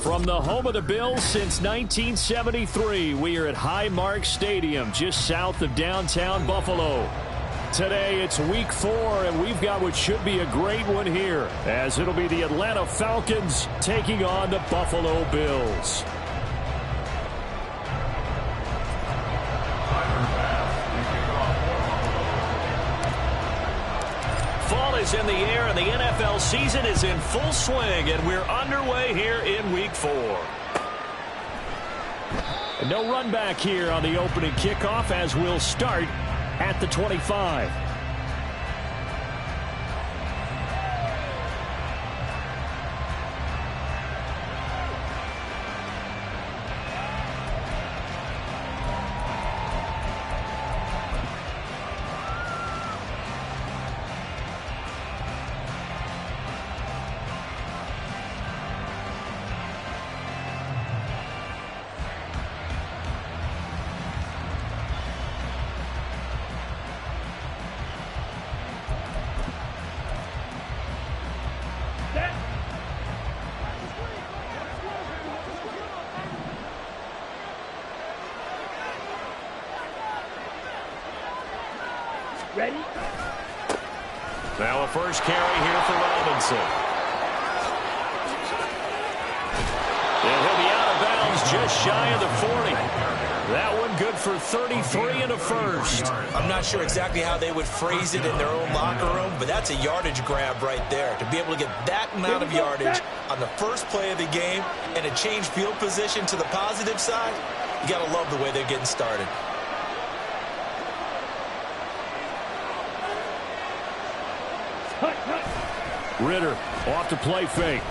From the home of the Bills since 1973, we are at Highmark Stadium, just south of downtown Buffalo. Today, it's week 4, and we've got what should be a great one here, as it'll be the Atlanta Falcons taking on the Buffalo Bills. Fall is in the air, and the NFL season is in full swing, and we're underway here in week 4. And no run back here on the opening kickoff, as we'll start at the 25. Ready? Now a first carry here for Robinson. And he'll be out of bounds just shy of the 40. That one good for 33 and a first. I'm not sure exactly how they would phrase it in their own locker room, but that's a yardage grab right there. To be able to get that amount of yardage on the first play of the game and a change field position to the positive side, you got to love the way they're getting started. Ritter off to play fake.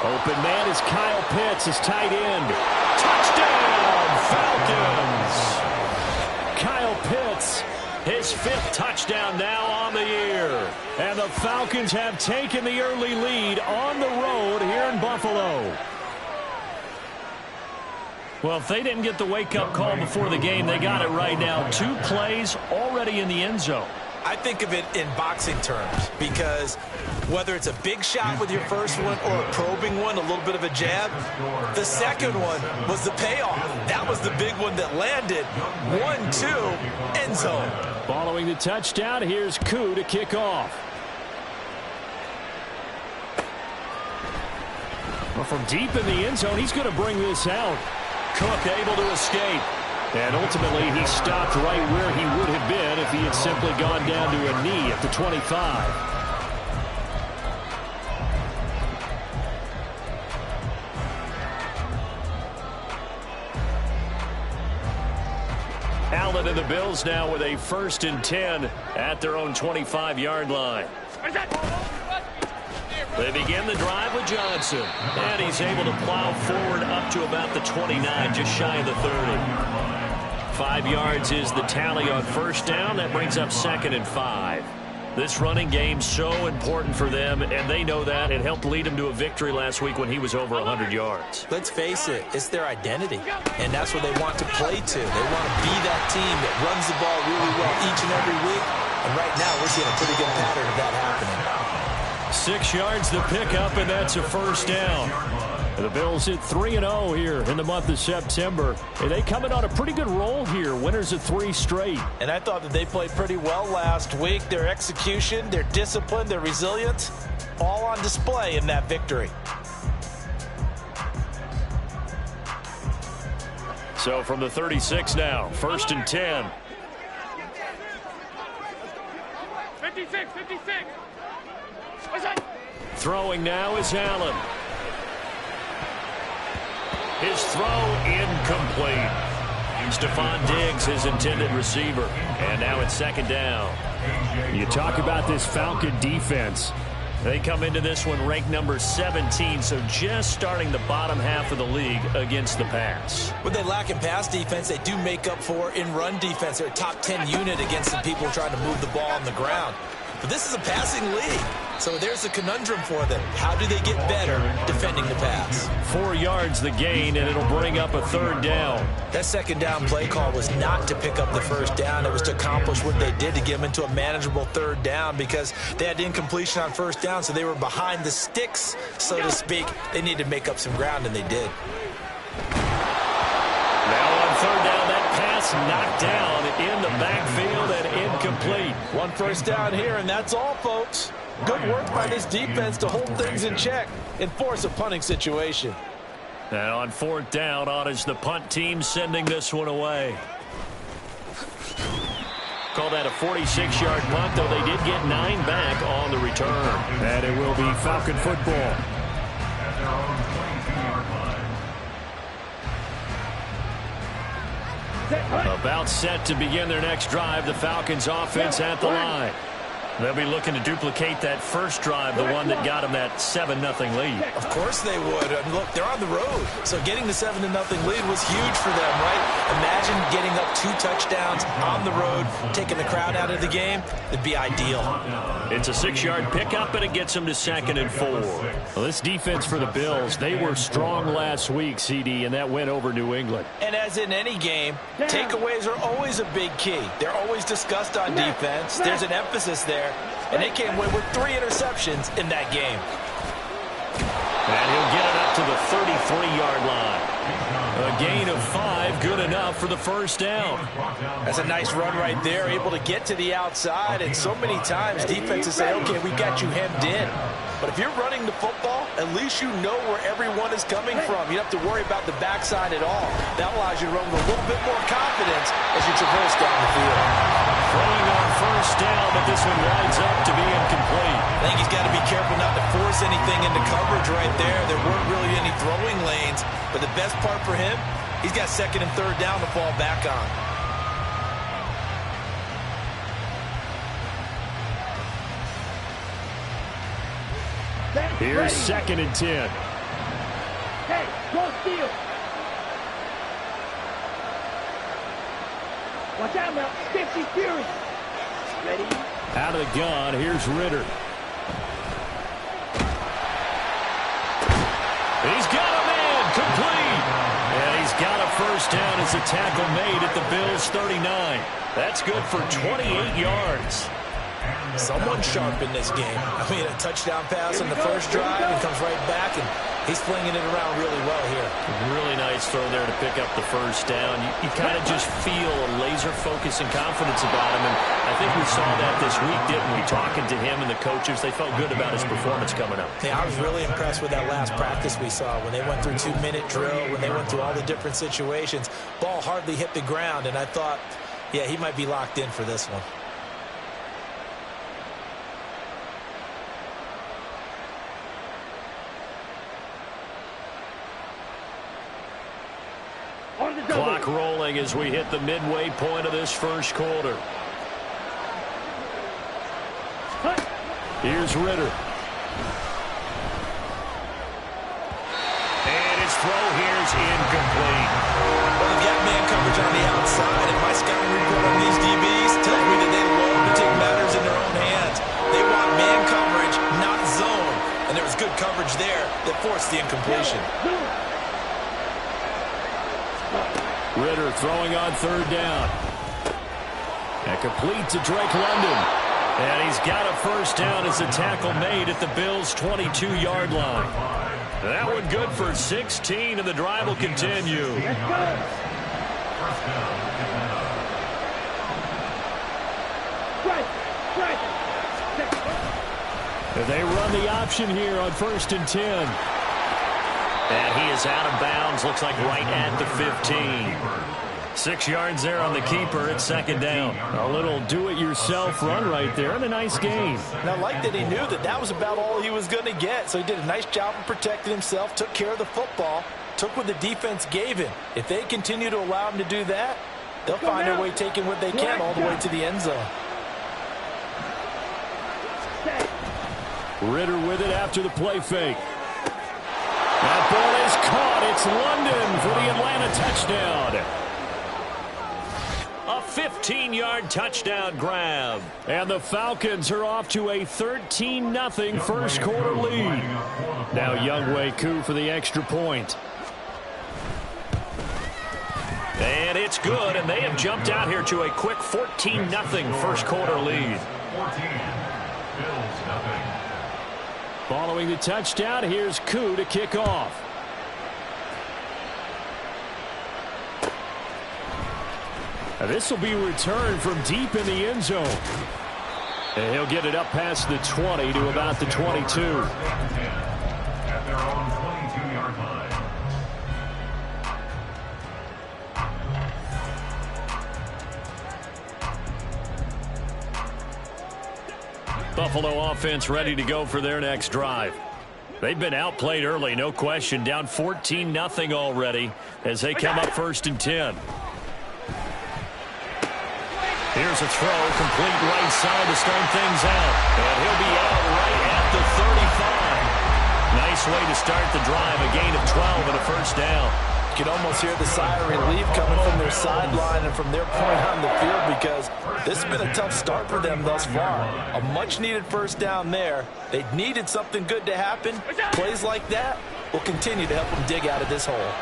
Open man is Kyle Pitts, his tight end. Touchdown, Falcons! Kyle Pitts, his 5th touchdown now on the year. And the Falcons have taken the early lead on the road here in Buffalo. Well, if they didn't get the wake-up call before the game, they got it right now. 2 plays already in the end zone. I think of it in boxing terms, because whether it's a big shot with your first one or a probing one, a little bit of a jab, the second one was the payoff. That was the big one that landed. 1-2, end zone. Following the touchdown, here's Koo to kick off. Well, from deep in the end zone, he's going to bring this out. Cook able to escape. And ultimately, he stopped right where he would have been if he had simply gone down to a knee at the 25. Allen and the Bills now with a 1st and 10 at their own 25-yard line. They begin the drive with Johnson, and he's able to plow forward up to about the 29, just shy of the 30. 5 yards is the tally on first down. That brings up 2nd and 5. This running game so important for them, and they know that. It helped lead them to a victory last week when he was over 100 yards. Let's face it, it's their identity, and that's what they want to play to. They want to be that team that runs the ball really well each and every week, and right now we're seeing a pretty good pattern of that happening. 6 yards the pickup, and that's a first down. The Bills hit 3-0 here in the month of September. And they coming on a pretty good roll here. Winners of 3 straight. And I thought that they played pretty well last week. Their execution, their discipline, their resilience, all on display in that victory. So from the 36 now, 1st and 10. 56. Throwing now is Allen. His throw incomplete. Stephon Diggs, his intended receiver. And now it's 2nd down. You talk about this Falcon defense. They come into this one ranked number 17, so just starting the bottom half of the league against the pass. When they lack in pass defense, they do make up for in run defense. They're a top 10 unit against the people trying to move the ball on the ground. But this is a passing league. So there's a conundrum for them. How do they get better defending the pass? 4 yards the gain, and it'll bring up a 3rd down. That 2nd down play call was not to pick up the 1st down. It was to accomplish what they did to get them into a manageable 3rd down because they had incompletion on 1st down, so they were behind the sticks, so to speak. They needed to make up some ground, and they did. Now on 3rd down, that pass knocked down in the backfield and incomplete. 1 first down here, and that's all, folks. Good work by this defense to hold things in check and force a punting situation. And on 4th down, on is the punt team sending this one away. Call that a 46-yard punt, though they did get 9 back on the return. And it will be Falcon football. About set to begin their next drive. The Falcons offense at the line. They'll be looking to duplicate that first drive, the one that got them that 7-0 lead. Of course they would. I mean, look, they're on the road. So getting the 7-0 lead was huge for them, right? Imagine getting up 2 touchdowns on the road, taking the crowd out of the game. It'd be ideal. It's a 6-yard pickup, and it gets them to 2nd and 4. Well, this defense for the Bills, they were strong last week, CD, and that went over New England. And as in any game, takeaways are always a big key. They're always discussed on defense. There's an emphasis there. And they came away with 3 interceptions in that game. And he'll get it up to the 33-yard line. A gain of 5, good enough for the 1st down. That's a nice run right there, able to get to the outside. And so many times defenses say, okay, we got you hemmed in. But if you're running the football, at least you know where everyone is coming from. You don't have to worry about the backside at all. That allows you to run with a little bit more confidence as you traverse down the field. Throwing on 1st down, but this one winds up to be incomplete. I think he's got to be careful not to force anything into coverage right there. There weren't really any throwing lanes. But the best part for him, he's got 2nd and 3rd down to fall back on. Here's 2nd and 10. Hey, go steal. Watch out now. 50 Fury. Ready? Out of the gun, here's Ritter. He's got a man, complete. And he's got a 1st down as a tackle made at the Bills' 39. That's good for 28 yards. Someone sharp in this game. I mean, a touchdown pass on the 1st drive and comes right back, and he's flinging it around really well here. Really nice throw there to pick up the 1st down. You kind of just feel a laser focus and confidence about him, and I think we saw that this week, didn't we? Talking to him and the coaches, they felt good about his performance coming up. Yeah, I was really impressed with that last practice we saw when they went through 2-minute drill, when they went through all the different situations. Ball hardly hit the ground, and I thought, yeah, he might be locked in for this one. Clock rolling as we hit the midway point of this 1st quarter. Here's Ritter. And his throw here's incomplete. Well, they've got man coverage on the outside, and my scouting report on these DBs tells me that they love to take matters in their own hands. They want man coverage, not zone. And there was good coverage there that forced the incompletion. Ritter throwing on 3rd down. And complete to Drake London. And he's got a 1st down as a tackle made at the Bills' 22-yard line. That one good for 16, and the drive will continue. They run the option here on 1st and 10. And he is out of bounds, looks like right at the 15. 6 yards there on the keeper at 2nd down. A little do-it-yourself run right there, and a nice gain. And I like that he knew that that was about all he was going to get. So he did a nice job of protecting himself, took care of the football, took what the defense gave him. If they continue to allow him to do that, they'll find their way taking what they can all the way to the end zone. Ritter with it after the play fake. That ball is caught. It's London for the Atlanta touchdown. A 15-yard touchdown grab. And the Falcons are off to a 13-0 first quarter lead. Now Younghoe Koo for the extra point. And it's good, and they have jumped out here to a quick 14-0 first quarter lead. Following the touchdown, here's Koo to kick off. This will be returned from deep in the end zone. And he'll get it up past the 20 to about the 22. At their own 22-yard line. Buffalo offense ready to go for their next drive. They've been outplayed early, no question. Down 14-0 already as they come up 1st and 10. Here's a throw, complete right side to start things out. And he'll be out right at the 35. Nice way to start the drive, a gain of 12 and a first down. You can almost hear the sigh of relief coming from their sideline and from their point on the field because this has been a tough start for them thus far. A much-needed first down there. They needed something good to happen. Plays like that will continue to help them dig out of this hole.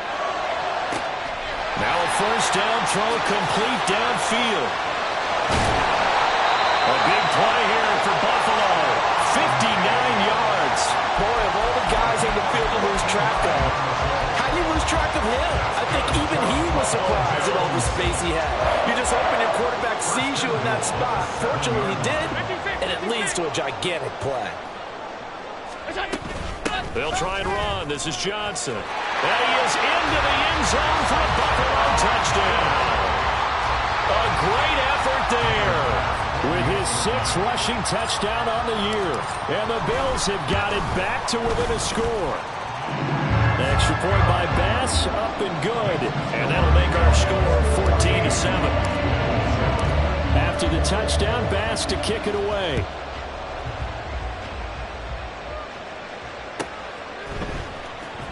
Now a first down throw, complete downfield. A big play here for Buffalo. 59 yards. Boy, of all the guys on the field to lose track of, how do you lose track of him? I think even he was surprised at all the space he had. You're just hoping your quarterback sees you in that spot. Fortunately, he did, and it leads to a gigantic play. They'll try and run. This is Johnson. And he is into the end zone for a Buffalo touchdown. A great effort there. With his 6th rushing touchdown on the year. And the Bills have got it back to within a score. Extra point by Bass, up and good. And that'll make our score 14-7. After the touchdown, Bass to kick it away.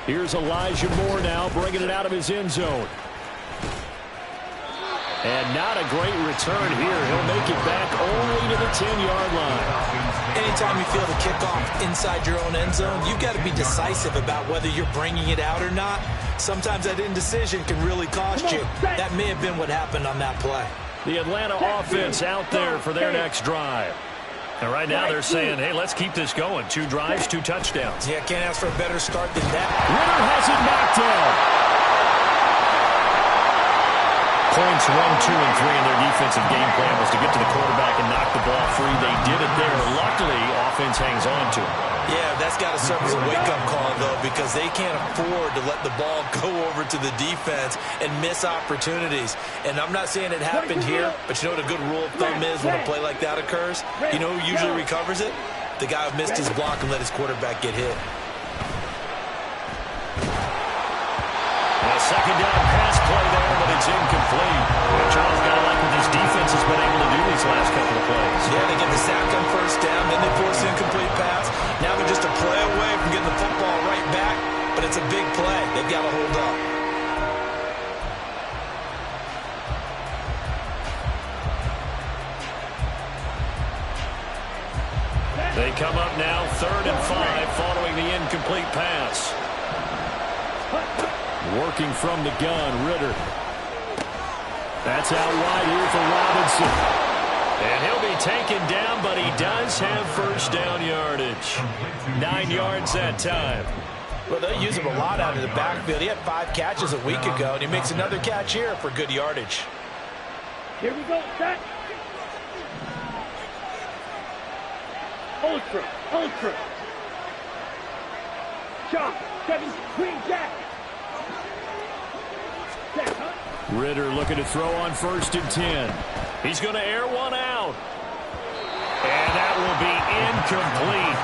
Here's Elijah Moore now, bringing it out of his end zone. And not a great return here. He'll make it back only to the 10-yard line. Anytime you feel the kickoff inside your own end zone, you've got to be decisive about whether you're bringing it out or not. Sometimes that indecision can really cost you. That may have been what happened on that play. The Atlanta offense out there for their next drive. And right now they're saying, hey, let's keep this going. 2 drives, 2 touchdowns. Yeah, can't ask for a better start than that. Ritter has it knocked down. Points 1, 2, and 3 in their defensive game plan was to get to the quarterback and knock the ball free. They did it there. Luckily, offense hangs on to it. Yeah, that's got to serve as a wake-up call, though, because they can't afford to let the ball go over to the defense and miss opportunities. And I'm not saying it happened here, but you know what a good rule of thumb is when a play like that occurs? You know who usually recovers it? The guy who missed his block and let his quarterback get hit. A second down pass play there, but it's incomplete. Charles got to like what this defense has been able to do these last couple of plays. Yeah, they get the sack on first down, then they force the incomplete pass. Now they're just a play away from getting the football right back, but it's a big play. They've got to hold up. They come up now 3rd and 5 following the incomplete pass. Working from the gun, Ritter. That's out wide here for Robinson. And he'll be taken down, but he does have first down yardage. 9 yards that time. Well, they use him a lot out of the backfield. He had 5 catches a week ago, and he makes another catch here for good yardage. Here we go, set. Ultra. Chop, 7, Queen Jack. Ritter looking to throw on 1st and 10. He's going to air one out. And that will be incomplete.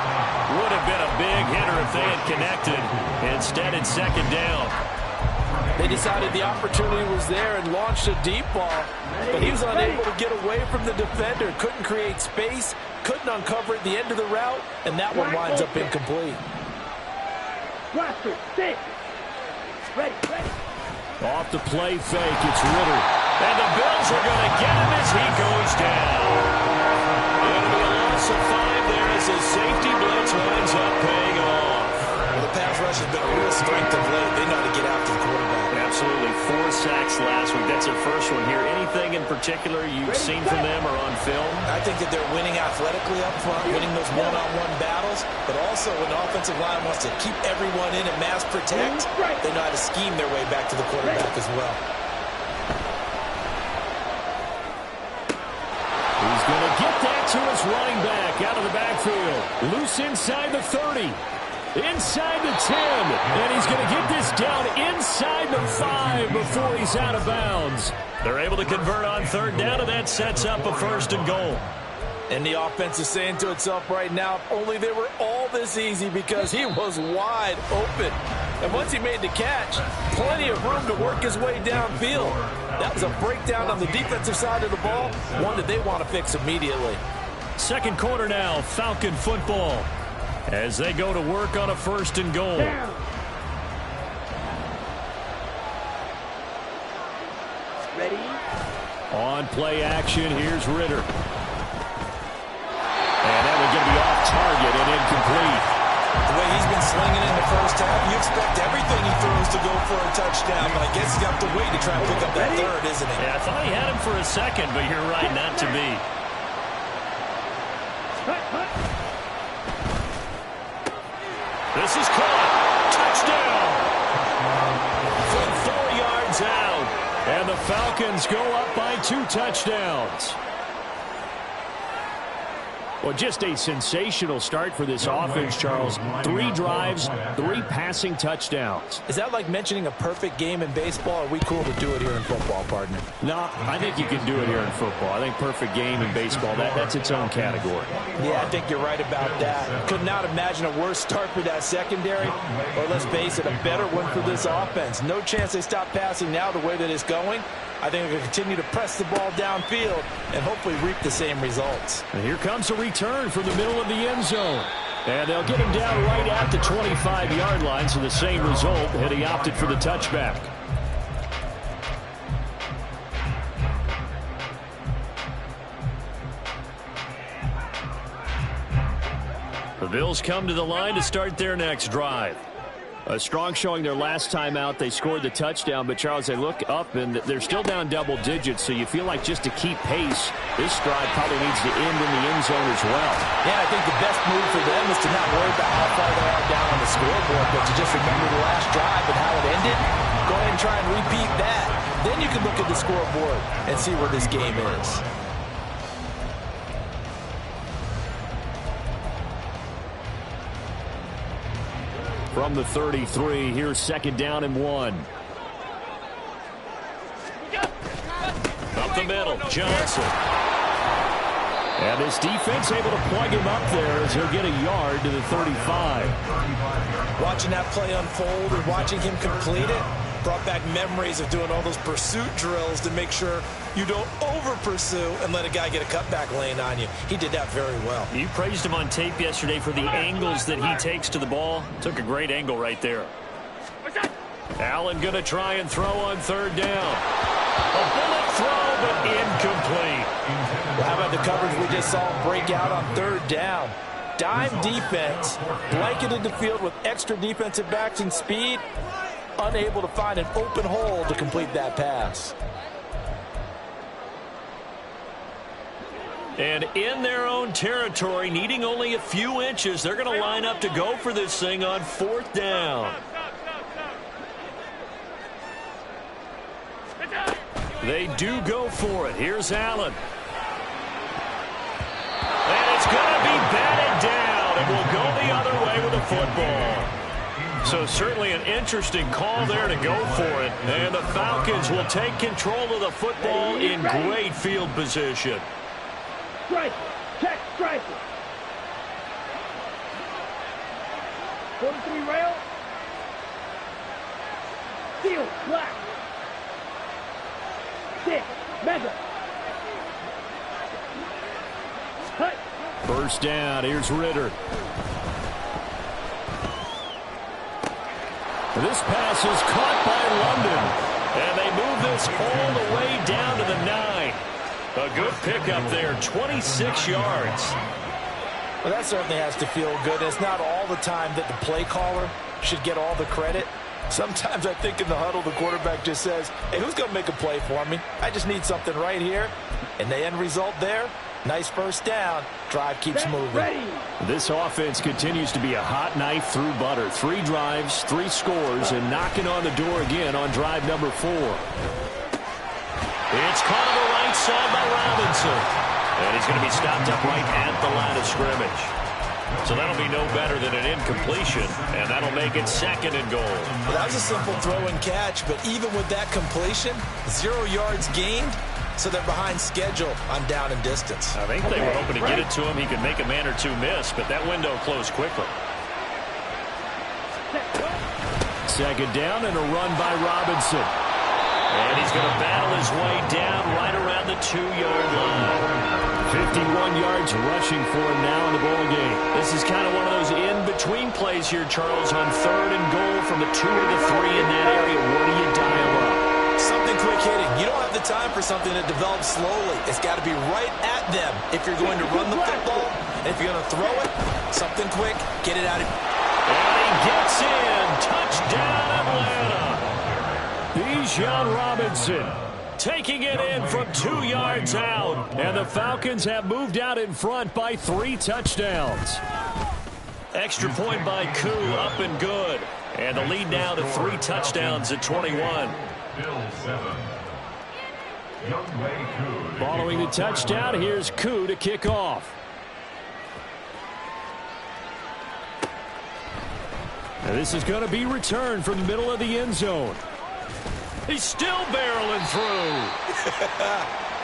Would have been a big hitter if they had connected. Instead, it's 2nd down. They decided the opportunity was there and launched a deep ball, but he was unable to get away from the defender. Couldn't create space, couldn't uncover at the end of the route, and that one winds up incomplete. Blaster, 6. Ready. Off the play fake, it's Ritter. And the Bills are going to get him as he goes down. It'll be a loss of 5 there as his safety blitz winds up paying off. Well, the pass rush has been a real strength of late. They know how to get after the quarterback. Absolutely. 4 sacks last week. That's their first one here. Anything in particular you've seen from them or on film? I think that they're winning athletically up front, winning those one-on-one battles, but also when the offensive line wants to keep everyone in and mass protect, they know how to scheme their way back to the quarterback as well. He's going to get that to his running back out of the backfield. Loose inside the 30. Inside the 10. And he's going to get this down inside the 5 before he's out of bounds. They're able to convert on 3rd down, and that sets up a 1st and goal. And the offense is saying to itself right now, if only they were all this easy, because he was wide open. And once he made the catch, plenty of room to work his way downfield. That was a breakdown on the defensive side of the ball, one that they want to fix immediately. 2nd quarter now, Falcon football, as they go to work on a 1st and goal. Ready? On play action, here's Ritter. And that will get me off target and incomplete. The way he's been slinging in the first half, you expect everything he throws to go for a touchdown, but I guess he's got to wait to try and pick up that 3rd, isn't he? Yeah, I thought he had him for a second, but you're right, not to be. This is caught. Touchdown. From 4 yards out. And the Falcons go up by 2 touchdowns. Well, just a sensational start for this offense, Charles. 3 drives, 3 passing touchdowns. Is that like mentioning a perfect game in baseball? Or are we cool to do it here in football, partner? No, I think you can do it here in football. I think perfect game in baseball, that's its own category. Yeah, I think you're right about that. Could not imagine a worse start for that secondary, or let's face it, a better one for this offense. No chance they stop passing now the way that it's going. I think they're going to continue to press the ball downfield and hopefully reap the same results. And here comes a return from the middle of the end zone. And they'll get him down right at the 25-yard line, so the same result, had he opted for the touchback. The Bills come to the line to start their next drive. A strong showing their last time out. They scored the touchdown, but Charles, they look up and they're still down double digits, so you feel like just to keep pace, this drive probably needs to end in the end zone as well. Yeah, I think the best move for them is to not worry about how far they are down on the scoreboard, but to just remember the last drive and how it ended. Go ahead and try and repeat that. Then you can look at the scoreboard and see where this game is. From the 33, here's 2nd down and 1. Up the middle, Johnson. And this defense able to plug him up there as he'll get a yard to the 35. Watching that play unfold and watching him complete it brought back memories of doing all those pursuit drills to make sure you don't over-pursue and let a guy get a cutback lane on you. He did that very well. You praised him on tape yesterday for the angles that he takes to the ball. Took a great angle right there. Allen going to try and throw on 3rd down. A bullet throw, but incomplete. Well, how about the coverage we just saw break out on 3rd down? Dime defense, blanketed the field with extra defensive backs and speed, unable to find an open hole to complete that pass. And in their own territory, needing only a few inches, they're going to line up to go for this thing on 4th down. They do go for it. Here's Allen. And it's going to be batted down, and will go the other way with the football. So certainly an interesting call there to go for it. And the Falcons will take control of the football in great field position. Strike. Check. Strike. 43 rail. Seal. Black. 6. Mega. Cut. 1st down. Here's Ritter. This pass is caught by London. And they move this all the way down to the 9. A good pickup there, 26 yards. Well, that certainly has to feel good. It's not all the time that the play caller should get all the credit. Sometimes I think in the huddle, the quarterback just says, hey, who's going to make a play for me? I just need something right here. And the end result there, nice first down. Drive keeps moving. This offense continues to be a hot knife through butter. 3 drives, 3 scores, and knocking on the door again on drive number 4. It's caught on the right side by Robinson. And he's going to be stopped up right at the line of scrimmage. So that'll be no better than an incompletion, and that'll make it 2nd and goal. Well, that was a simple throw and catch, but even with that completion, 0 yards gained, so they're behind schedule on down and distance. I think they were hoping to get it to him. He could make a man or two miss, but that window closed quickly. 2nd down and a run by Robinson. And he's going to battle his way down right around the 2-yard line. 51 yards rushing for him now in the ball game. This is kind of one of those in-between plays here, Charles, on 3rd and goal from the 2 or the 3 in that area. What do you dial up? Something quick hitting. You don't have the time for something that develops slowly. It's got to be right at them if you're going to run the football. And if you're going to throw it, something quick, get it out of. And he gets in. Touchdown, Atlanta. Bijan Robinson taking it in from 2 yards out. And the Falcons have moved out in front by 3 touchdowns. Extra point by Koo, up and good. And the lead now to 3 touchdowns at 21. Following the touchdown, here's Koo to kick off. And this is going to be returned from the middle of the end zone. He's still barreling through.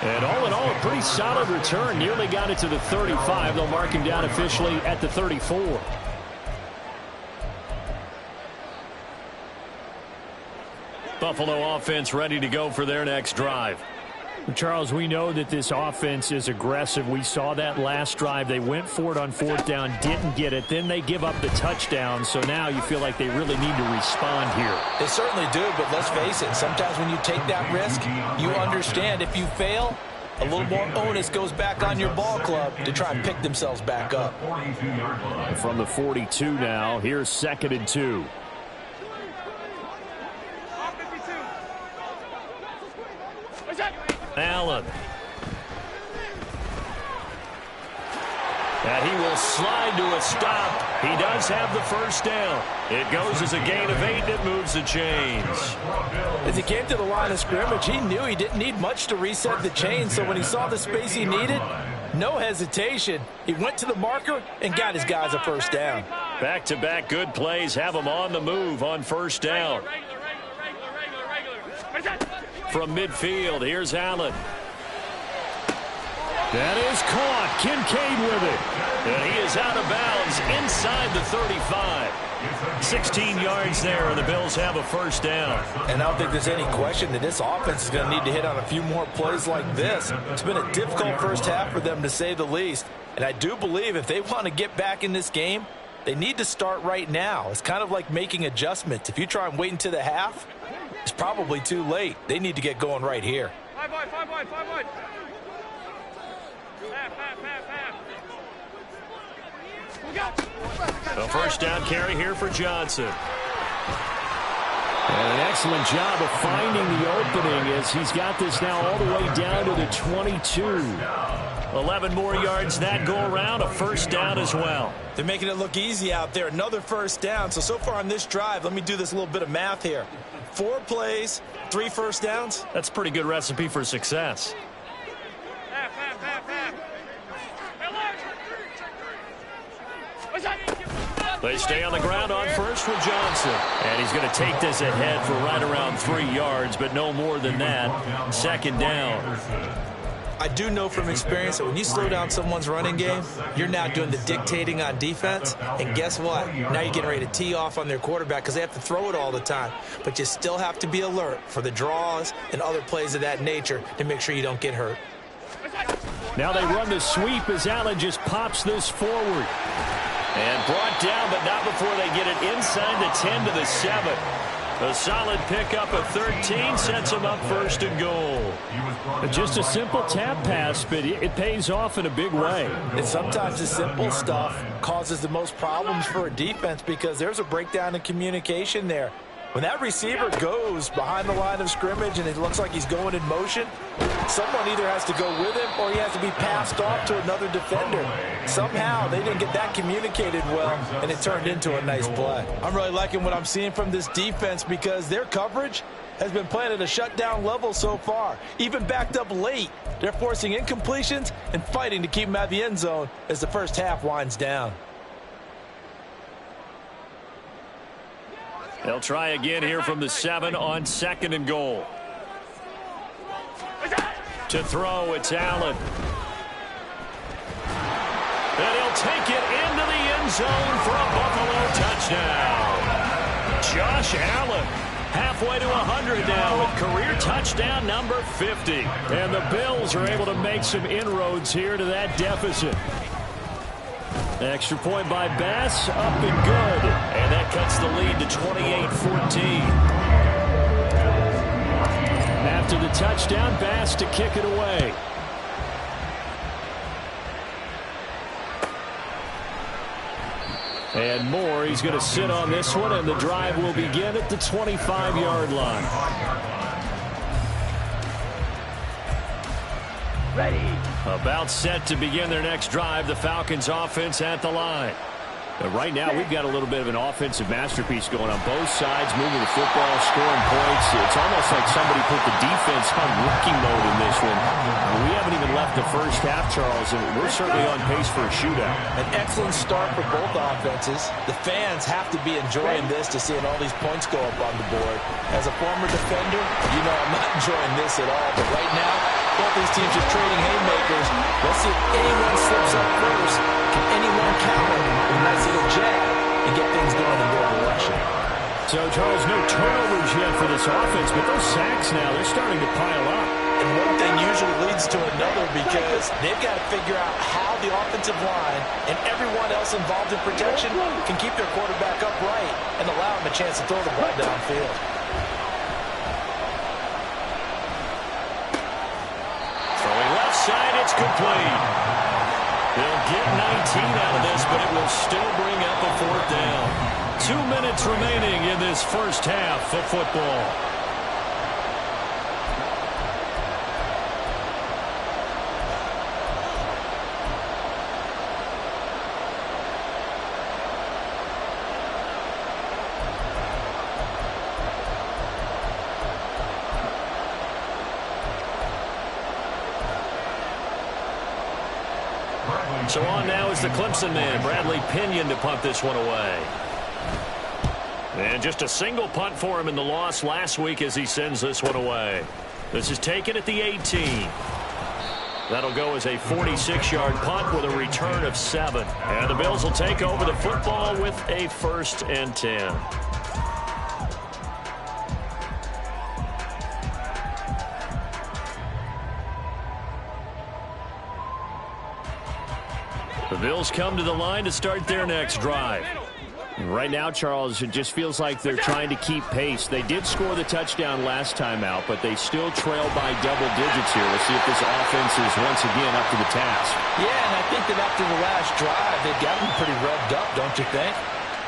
And all in all, a pretty solid return. Nearly got it to the 35. They'll mark him down officially at the 34. Buffalo offense ready to go for their next drive. Charles, we know that this offense is aggressive. We saw that last drive. They went for it on 4th down, didn't get it. Then they give up the touchdown. So now you feel like they really need to respond here. They certainly do, but let's face it. Sometimes when you take that risk, you understand if you fail, a little more onus goes back on your ball club to try and pick themselves back up. From the 42 now, here's 2nd and 2. Allen. And he will slide to a stop. He does have the first down. It goes as a gain of 8. It moves the chains. As he came to the line of scrimmage, he knew he didn't need much to reset the chain. So when he saw the space he needed, no hesitation. He went to the marker and got his guys a first down. Back-to-back good plays have him on the move on first down. From midfield, here's Allen. That is caught. Kincaid with it. And he is out of bounds inside the 35. 16 yards there, and the Bills have a first down. And I don't think there's any question that this offense is going to need to hit on a few more plays like this. It's been a difficult first half for them, to say the least. And I do believe if they want to get back in this game, they need to start right now. It's kind of like making adjustments. If you try and wait until the half, it's probably too late. They need to get going right here. 5 wide. A first down carry here for Johnson. And an excellent job of finding the opening as he's got this now all the way down to the 22. 11 more yards that go around, a first down as well. They're making it look easy out there. Another first down. So far on this drive, let me do this little bit of math here. 4 plays, 3 first downs. That's a pretty good recipe for success. They stay on the ground on first with Johnson. And he's going to take this ahead for right around 3 yards, but no more than that. Second down. I do know from experience that when you slow down someone's running game, you're now doing the dictating on defense. And guess what? Now you're getting ready to tee off on their quarterback because they have to throw it all the time. But you still have to be alert for the draws and other plays of that nature to make sure you don't get hurt. Now they run the sweep as Allen just pops this forward. And brought down, but not before they get it inside the 10 to the 7. A solid pickup of 13 sets him up first and goal. Just a simple tap pass, but it pays off in a big way. And sometimes the simple stuff causes the most problems for a defense because there's a breakdown in communication there. When that receiver goes behind the line of scrimmage and it looks like he's going in motion, someone either has to go with him or he has to be passed off to another defender. Somehow they didn't get that communicated well, and it turned into a nice play. I'm really liking what I'm seeing from this defense because their coverage has been playing at a shutdown level so far. Even backed up late, they're forcing incompletions and fighting to keep them out of the end zone as the first half winds down. They'll try again here from the 7 on 2nd and goal. To throw, it's Allen. And he'll take it into the end zone for a Buffalo touchdown. Josh Allen, halfway to 100 now with career touchdown number 50. And the Bills are able to make some inroads here to that deficit. Extra point by Bass, up and good. And that cuts the lead to 28-14. After the touchdown, Bass to kick it away. And Moore, he's going to sit on this one, and the drive will begin at the 25-yard line. Ready. About set to begin their next drive, the Falcons offense at the line. But right now, we've got a little bit of an offensive masterpiece going on both sides, moving the football, scoring points. It's almost like somebody put the defense on rookie mode in this one. We haven't even left the first half, Charles, and we're certainly on pace for a shootout. An excellent start for both offenses. The fans have to be enjoying this to seeing all these points go up on the board. As a former defender, you know I'm not enjoying this at all. But right now, both these teams are trading haymakers. Let's see if anyone slips up first. Can anyone counter with a nice little jab and get things going in their direction? So, Charles, no turnovers yet for this offense, but those sacks now, they're starting to pile up. And one thing usually leads to another because they've got to figure out how the offensive line and everyone else involved in protection can keep their quarterback upright and allow him a chance to throw the ball downfield. Throwing left side, it's complete. They'll get 19 out of this, but it will still bring up a 4th down. 2 minutes remaining in this first half of football. So on now is the Clemson man, Bradley Pinion, to punt this one away. And just a single punt for him in the loss last week as he sends this one away. This is taken at the 18. That'll go as a 46-yard punt with a return of 7. And the Bills will take over the football with a 1st and 10. The Bills come to the line to start their next drive. Right now, Charles, it just feels like they're trying to keep pace. They did score the touchdown last time out, but they still trail by double digits here. We'll see if this offense is once again up to the task. Yeah, and I think that after the last drive, they've gotten pretty revved up, don't you think?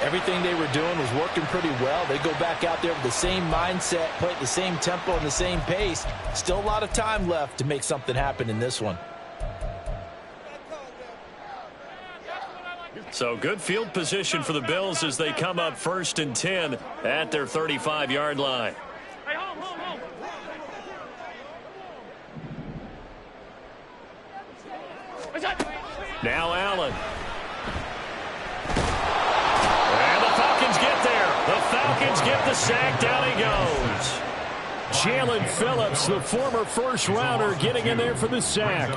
Everything they were doing was working pretty well. They go back out there with the same mindset, play at the same tempo and the same pace. Still a lot of time left to make something happen in this one. So good field position for the Bills as they come up 1st and 10 at their 35-yard line. Now Allen. And the Falcons get there. The Falcons get the sack. Down he goes. Jalen Phillips, the former first-rounder, getting in there for the sack.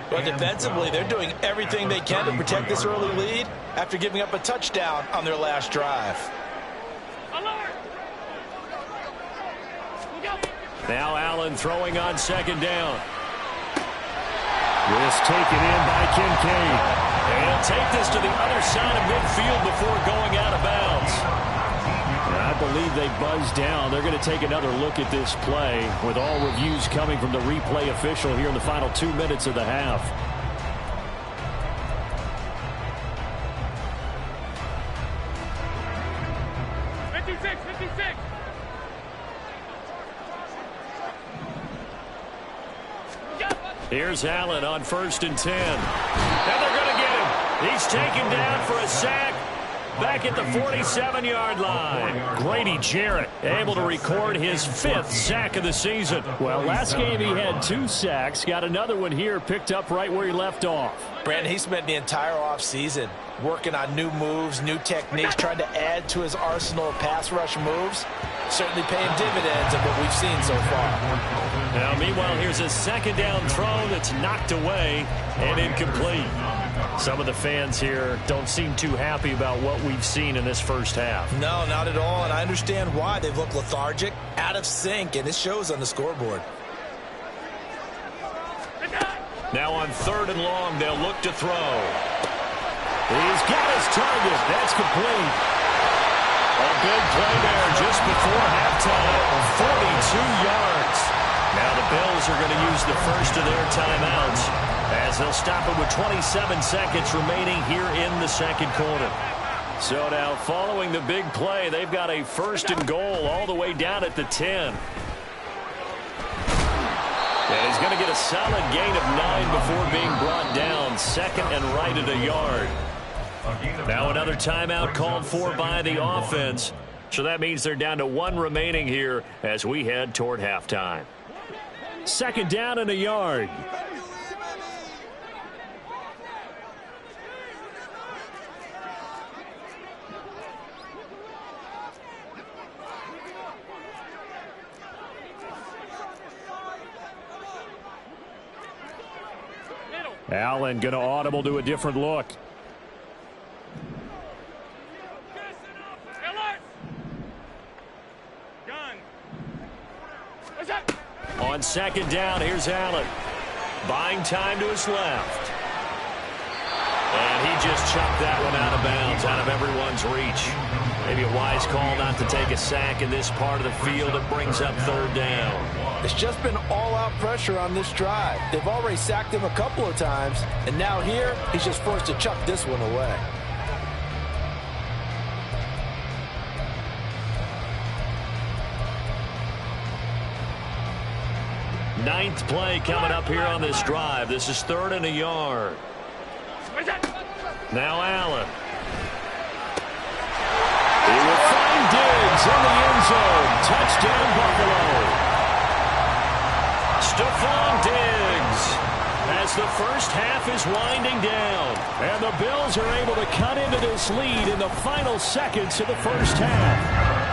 But defensively, they're doing everything they can to protect this early lead after giving up a touchdown on their last drive. Now Allen throwing on 2nd down. This taken in by Kincaid. And he'll take this to the other side of midfield before going out of bounds. I believe they buzzed down. They're going to take another look at this play with all reviews coming from the replay official here in the final 2 minutes of the half. Here's Allen on 1st and 10. And they're going to get him. He's taken down for a sack back at the 47-yard line. Grady Jarrett able to record his 5th sack of the season. Well, last game he had 2 sacks. Got another one here picked up right where he left off. Brandon, he spent the entire offseason working on new moves, new techniques, trying to add to his arsenal of pass rush moves. Certainly paying dividends of what we've seen so far. Now, meanwhile, here's a 2nd down throw that's knocked away and incomplete. Some of the fans here don't seem too happy about what we've seen in this first half. No, not at all, and I understand why. They've looked lethargic, out of sync, and it shows on the scoreboard. Now on 3rd and long, they'll look to throw. He's got his target. That's complete. A big play there just before halftime. 42 yards. Now the Bills are going to use the first of their timeouts as they'll stop it with 27 seconds remaining here in the second quarter. So now following the big play, they've got a 1st and goal all the way down at the 10. And he's going to get a solid gain of 9 before being brought down. 2nd and right at a yard. Now another timeout called for by the offense. So that means they're down to 1 remaining here as we head toward halftime. 2nd down and a yard. Allen going to audible to a different look. On 2nd down, here's Allen. Buying time to his left. And he just chucked that one out of bounds, out of everyone's reach. Maybe a wise call not to take a sack in this part of the field. It brings up 3rd down. It's just been all-out pressure on this drive. They've already sacked him a couple of times, and now here, he's just forced to chuck this one away. Ninth play coming up here on this drive. This is 3rd and a yard. Now Allen. He will find Diggs in the end zone. Touchdown, Buffalo. Stephon Diggs as the first half is winding down. And the Bills are able to cut into this lead in the final seconds of the first half.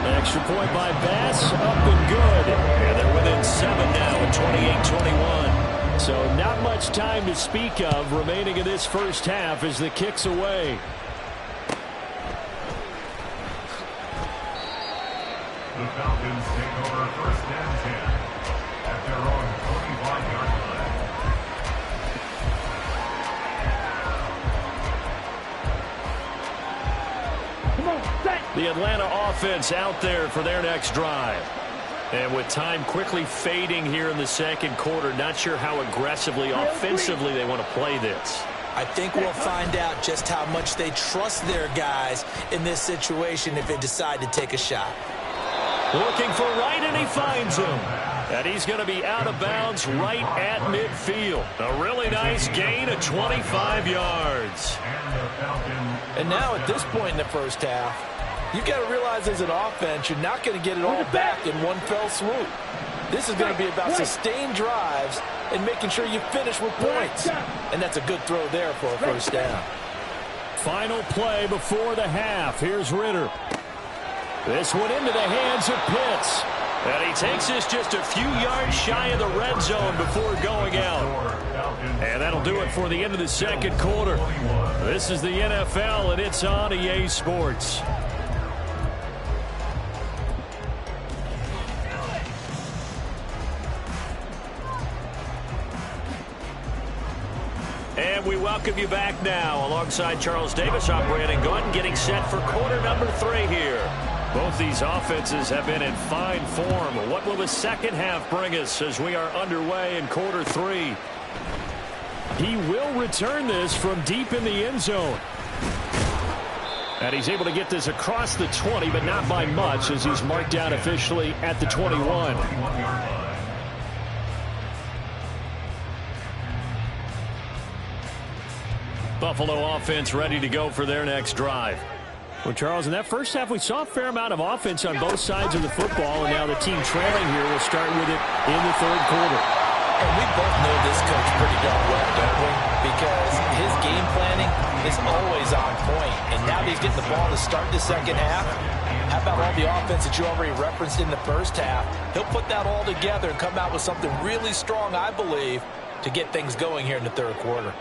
An extra point by Bass, up and good. And they're within 7 now at 28-21. So not much time to speak of remaining in this first half as the kick's away. The Falcons take over 1st and 10 at their own 45-yard line. Come on, set. The Atlanta offense out there for their next drive. And with time quickly fading here in the second quarter, not sure how aggressively, offensively they want to play this. I think we'll find out just how much they trust their guys in this situation if they decide to take a shot. Looking for right, and he finds him. And he's going to be out of bounds right at midfield. A really nice gain of 25 yards. And now at this point in the first half, you've got to realize as an offense, you're not going to get it all back in one fell swoop. This is going to be about sustained drives and making sure you finish with points. And that's a good throw there for a first down. Final play before the half. Here's Ritter. This one into the hands of Pitts. And he takes this just a few yards shy of the red zone before going out. And that'll do it for the end of the second quarter. This is the NFL, and it's on EA Sports. And we welcome you back now alongside Charles Davis. I'm Brandon Gordon getting set for quarter number 3 here. Both these offenses have been in fine form. What will the second half bring us as we are underway in quarter 3? He will return this from deep in the end zone. And he's able to get this across the 20, but not by much, as he's marked down officially at the 21. Buffalo offense ready to go for their next drive. Well, Charles, in that first half, we saw a fair amount of offense on both sides of the football, and now the team trailing here will start with it in the third quarter. And we both know this coach pretty darn well, don't we? Because his game planning is always on point. And now that he's getting the ball to start the second half, how about all the offense that you already referenced in the first half? He'll put that all together and come out with something really strong, I believe, to get things going here in the third quarter.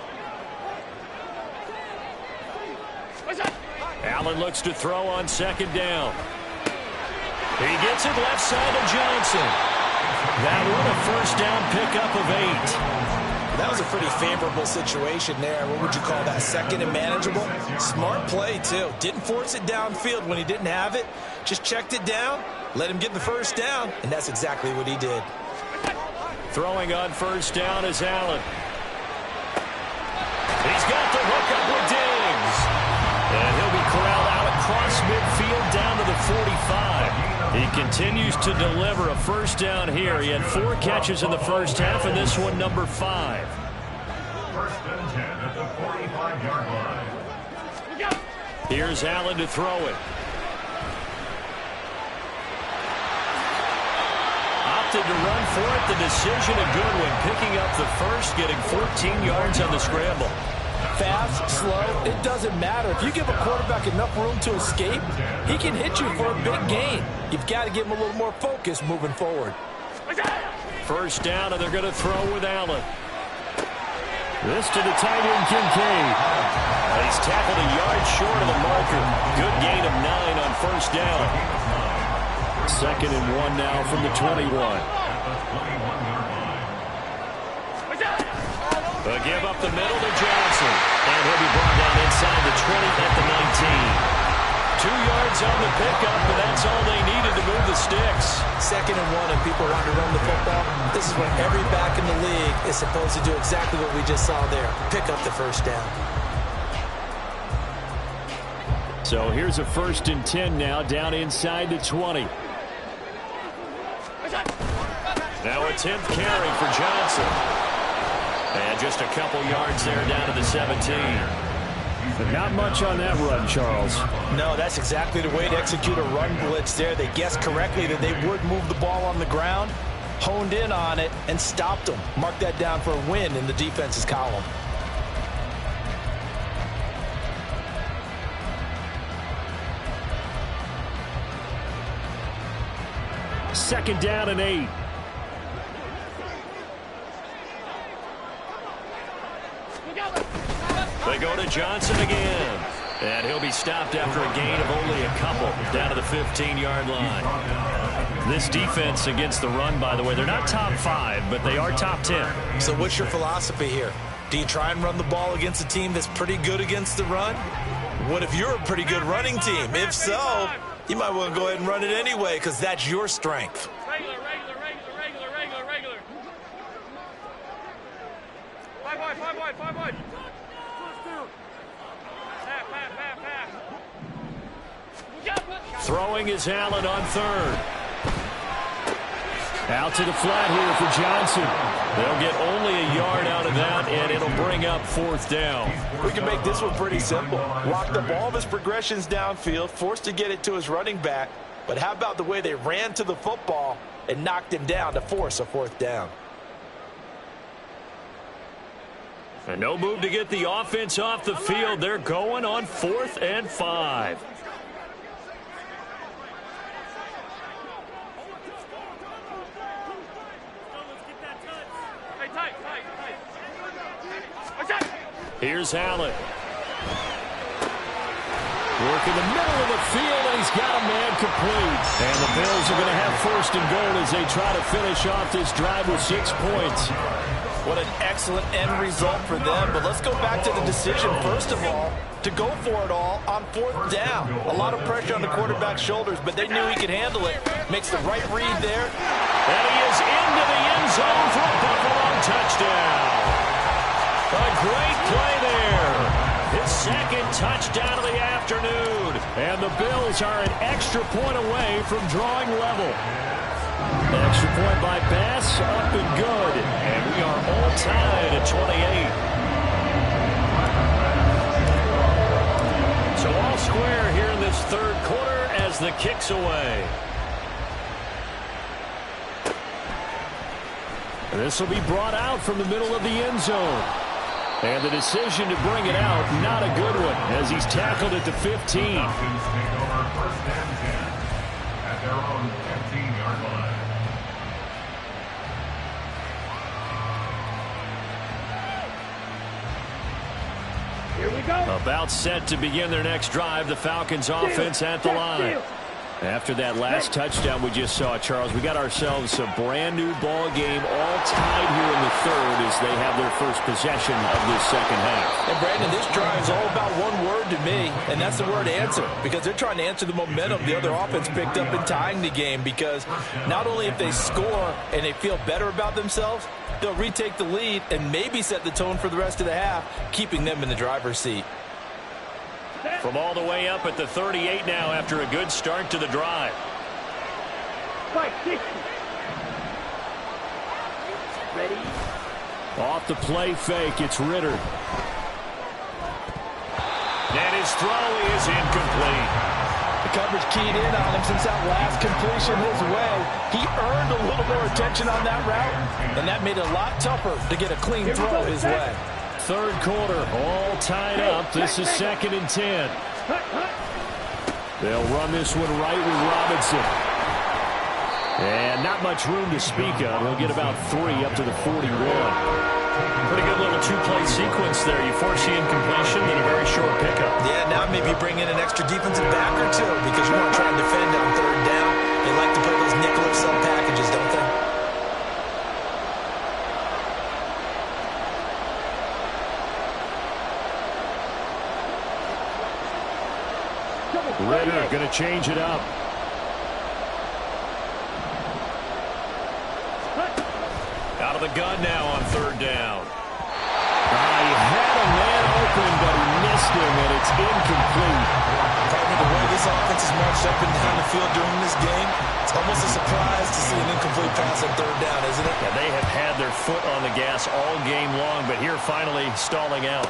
Allen looks to throw on second down. He gets it left side to Johnson. That one a first down pickup of 8. That was a pretty favorable situation there. What would you call that? Second and manageable? Smart play, too. Didn't force it downfield when he didn't have it. Just checked it down, let him get the first down, and that's exactly what he did. Throwing on first down is Allen. He's got the hook up with Diggs. And he'll be corralled out across midfield down to the 45. He continues to deliver a first down here. He had 4 catches in the first half, and this one number 5. First and 10 at the 45-yard line. Here's Allen to throw it. Opted to run for it. The decision a good one. Picking up the first, getting 14 yards on the scramble. Fast, slow, it doesn't matter. If you give a quarterback enough room to escape, he can hit you for a big gain. You've got to give him a little more focus moving forward. First down, and they're going to throw with Allen. This to the tight end, Kincaid. He's tackled a yard short of the marker. Good gain of 9 on first down. Second and 1 now from the 21. A give up the middle to Johnson. And he'll be brought down inside the 20 at the 19. 2 yards on the pickup, and that's all they needed to move the sticks. Second and 1, and people want to run the football. This is what every back in the league is supposed to do, exactly what we just saw there. Pick up the first down. So here's a first and 10 now, down inside the 20. Now a 10th carry for Johnson. And just a couple yards there down to the 17. But not much on that run, Charles. No, that's exactly the way to execute a run blitz there. They guessed correctly that they would move the ball on the ground, honed in on it, and stopped them. Mark that down for a win in the defense's column. Second down and 8. They go to Johnson again. And he'll be stopped after a gain of only a couple down to the 15-yard line. This defense against the run, by the way, they're not top 5, but they are top 10. So what's your philosophy here? Do you try and run the ball against a team that's pretty good against the run? What if you're a pretty good running team? If so, you might want to go ahead and run it anyway because that's your strength. Regular. 5 wide. Throwing is Allen on third. Out to the flat here for Johnson. They'll get only a yard out of that, and it'll bring up fourth down. We can make this one pretty simple. Locked up all of his progressions downfield, forced to get it to his running back. But how about the way they ran to the football and knocked him down to force a fourth down? And no move to get the offense off the field. They're going on 4th and 5. Here's Allen. Work in the middle of the field, and he's got a man complete. And the Bills are going to have 1st and goal as they try to finish off this drive with 6 points. What an excellent end result for them. But let's go back to the decision, first of all, to go for it all on 4th down. A lot of pressure on the quarterback's shoulders, but they knew he could handle it. Makes the right read there. And he is into the end zone for a Buffalo touchdown. A great play there. His second touchdown of the afternoon. And the Bills are an extra point away from drawing level. Extra point by Bass, up and good. And we are all tied at 28. So all square here in this third quarter as the kick's away. This will be brought out from the middle of the end zone. And the decision to bring it out, not a good one, as he's tackled at the 15. Falcons take over 1st and 10 at their own 15-yard line. Here we go. About set to begin their next drive, the Falcons offense at the line. After that last touchdown we just saw, Charles, we got ourselves a brand new ball game, all tied here in the third as they have their first possession of this second half. And Brandon, this drive is all about one word to me, and that's the word answer, because they're trying to answer the momentum the other offense picked up in tying the game, because not only if they score and they feel better about themselves, they'll retake the lead and maybe set the tone for the rest of the half, keeping them in the driver's seat. From all the way up at the 38 now after a good start to the drive. 560. Ready? Off the play fake, it's Ritter. And his throw is incomplete. The coverage keyed in on him since that last completion his way. He earned a little more attention on that route, and that made it a lot tougher to get a clean throw his way. Third quarter, all tied up. This is 2nd and 10. They'll run this one right with Robinson. And not much room to speak of. He'll get about 3 up to the 41. Pretty good little two-play sequence there. You force the incompletion, then a very short pickup. Yeah, now maybe bring in an extra defensive back or two because you want to try and defend on 3rd down. They like to play those nickel or sub packages, don't they? Ritter going to change it up. Out of the gun now on 3rd down. He had a man open, but he missed him, and it's incomplete. Probably the way this offense is marched up and down the field during this game, it's almost a surprise to see an incomplete pass on 3rd down, isn't it? Yeah, they have had their foot on the gas all game long, but here finally stalling out.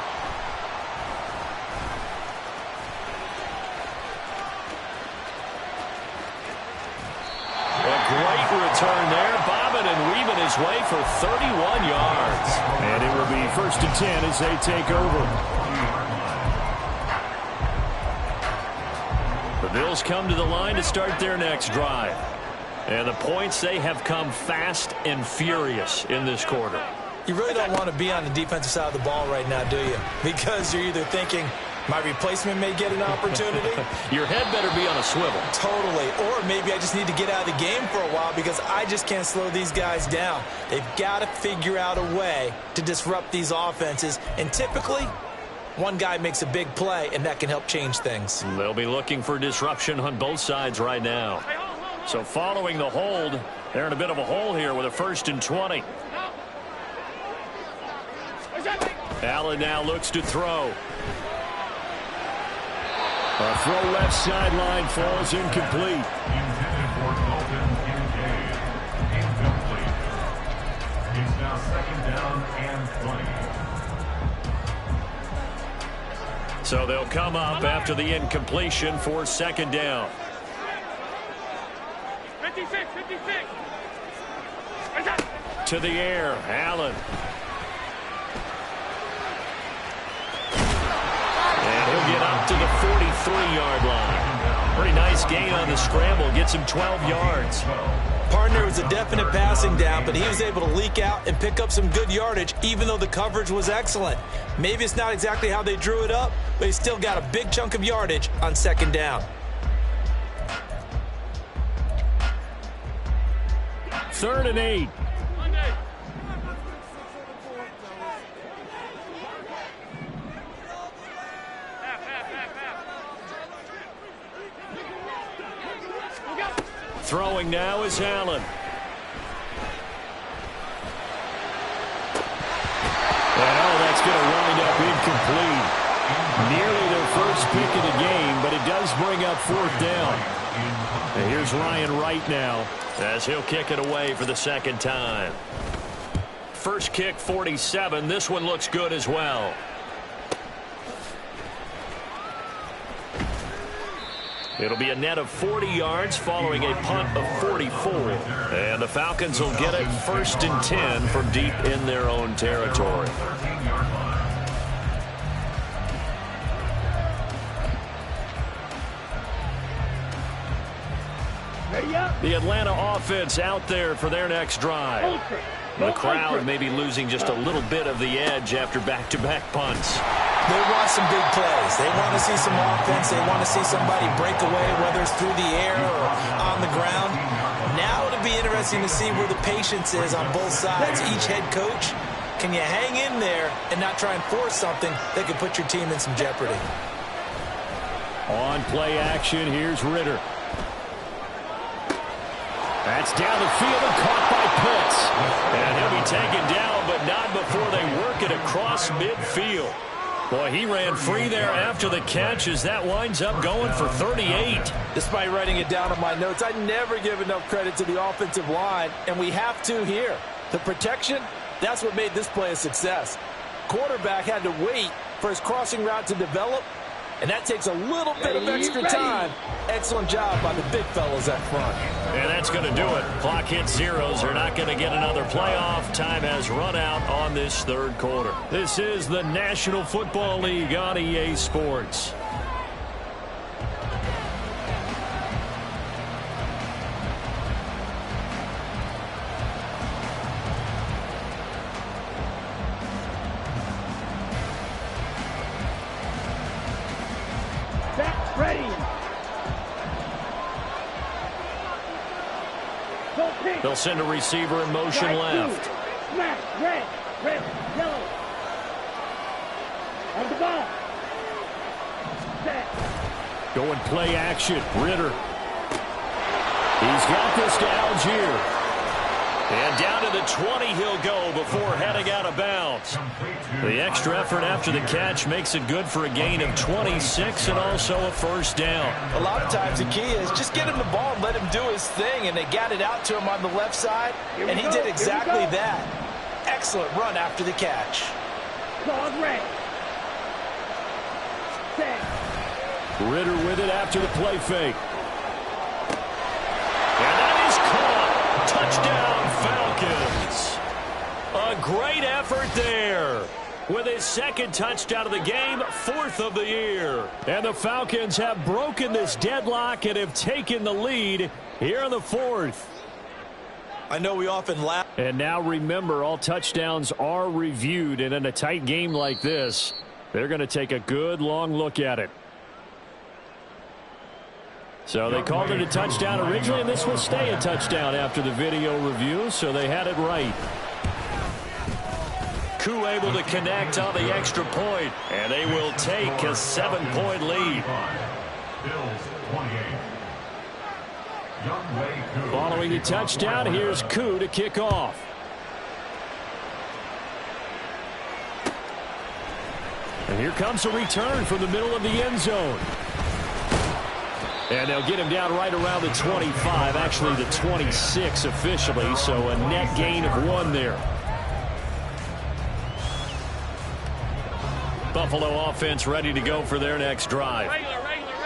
Great return there, bobbing and weaving his way for 31 yards. And it will be 1st and 10 as they take over. The Bills come to the line to start their next drive. And the points, they have come fast and furious in this quarter. You really don't want to be on the defensive side of the ball right now, do you? Because you're either thinking, my replacement may get an opportunity. Your head better be on a swivel. Totally. Or maybe I just need to get out of the game for a while because I just can't slow these guys down. They've got to figure out a way to disrupt these offenses. And typically, one guy makes a big play, and that can help change things. They'll be looking for disruption on both sides right now. So following the hold, they're in a bit of a hole here with a 1st and 20. Allen now looks to throw. A throw left sideline falls incomplete. Intended for Dalton Kincaid. Incomplete. It's now 2nd down and 20. So they'll come up after the incompletion for 2nd down. 56, 56. To the air, Allen. And he'll get up to the 43-yard line. Pretty nice gain on the scramble. Gets him 12 yards. Partner was a definite passing down, but he was able to leak out and pick up some good yardage, even though the coverage was excellent. Maybe it's not exactly how they drew it up, but he still got a big chunk of yardage on 2nd down. 3rd and 8. Throwing now is Allen. And that's going to wind up incomplete. Nearly their first pick of the game, but it does bring up fourth down. And here's Ryan Wright now, as he'll kick it away for the second time. First kick, 47. This one looks good as well. It'll be a net of 40 yards following a punt of 44. And the Falcons will get it 1st and 10 from deep in their own territory. The Atlanta offense out there for their next drive. The crowd may be losing just a little bit of the edge after back-to-back punts. They want some big plays. They want to see some offense. They want to see somebody break away, whether it's through the air or on the ground. Now it'll be interesting to see where the patience is on both sides. Each head coach, can you hang in there and not try and force something that could put your team in some jeopardy? On play action, here's Ritter. That's down the field and caught by Pitts. And he'll be taken down, but not before they work it across midfield. Boy, he ran free there after the catch as that winds up going for 38. Despite writing it down on my notes, I never give enough credit to the offensive line, and we have to here. The protection, that's what made this play a success. Quarterback had to wait for his crossing route to develop, and that takes a little bit of extra time. Excellent job by the big fellas up front. And that's going to do it. Clock hits zeros. They're not going to get another playoff. Time has run out on this third quarter. This is the National Football League on EA Sports. They'll send a receiver in motion left. Smash, red, yellow. On the ball. Set. Going play action. Ritter. He's got this to Algier. And down to the 20 he'll go before heading out of bounds. The extra effort after the catch makes it good for a gain of 26 and also a first down. A lot of times the key is just get him the ball and let him do his thing, and they got it out to him on the left side, and he did exactly that. Excellent run after the catch. Claude red. Set. Ritter with it after the play fake. And that is caught. Touchdown, Falcons. A great effort there. With his second touchdown of the game, 4th of the year. And the Falcons have broken this deadlock and have taken the lead here in the 4th. I know we often laugh. And now remember, all touchdowns are reviewed, and in a tight game like this, they're going to take a good long look at it. So they called it a touchdown originally, and this will stay a touchdown after the video review, so they had it right. Koo able to connect on the extra point, and they will take a 7-point lead. Following the touchdown, here's Koo to kick off. And here comes a return from the middle of the end zone. And they'll get him down right around the 25, actually the 26 officially, so a net gain of 1 there. Buffalo offense ready to go for their next drive.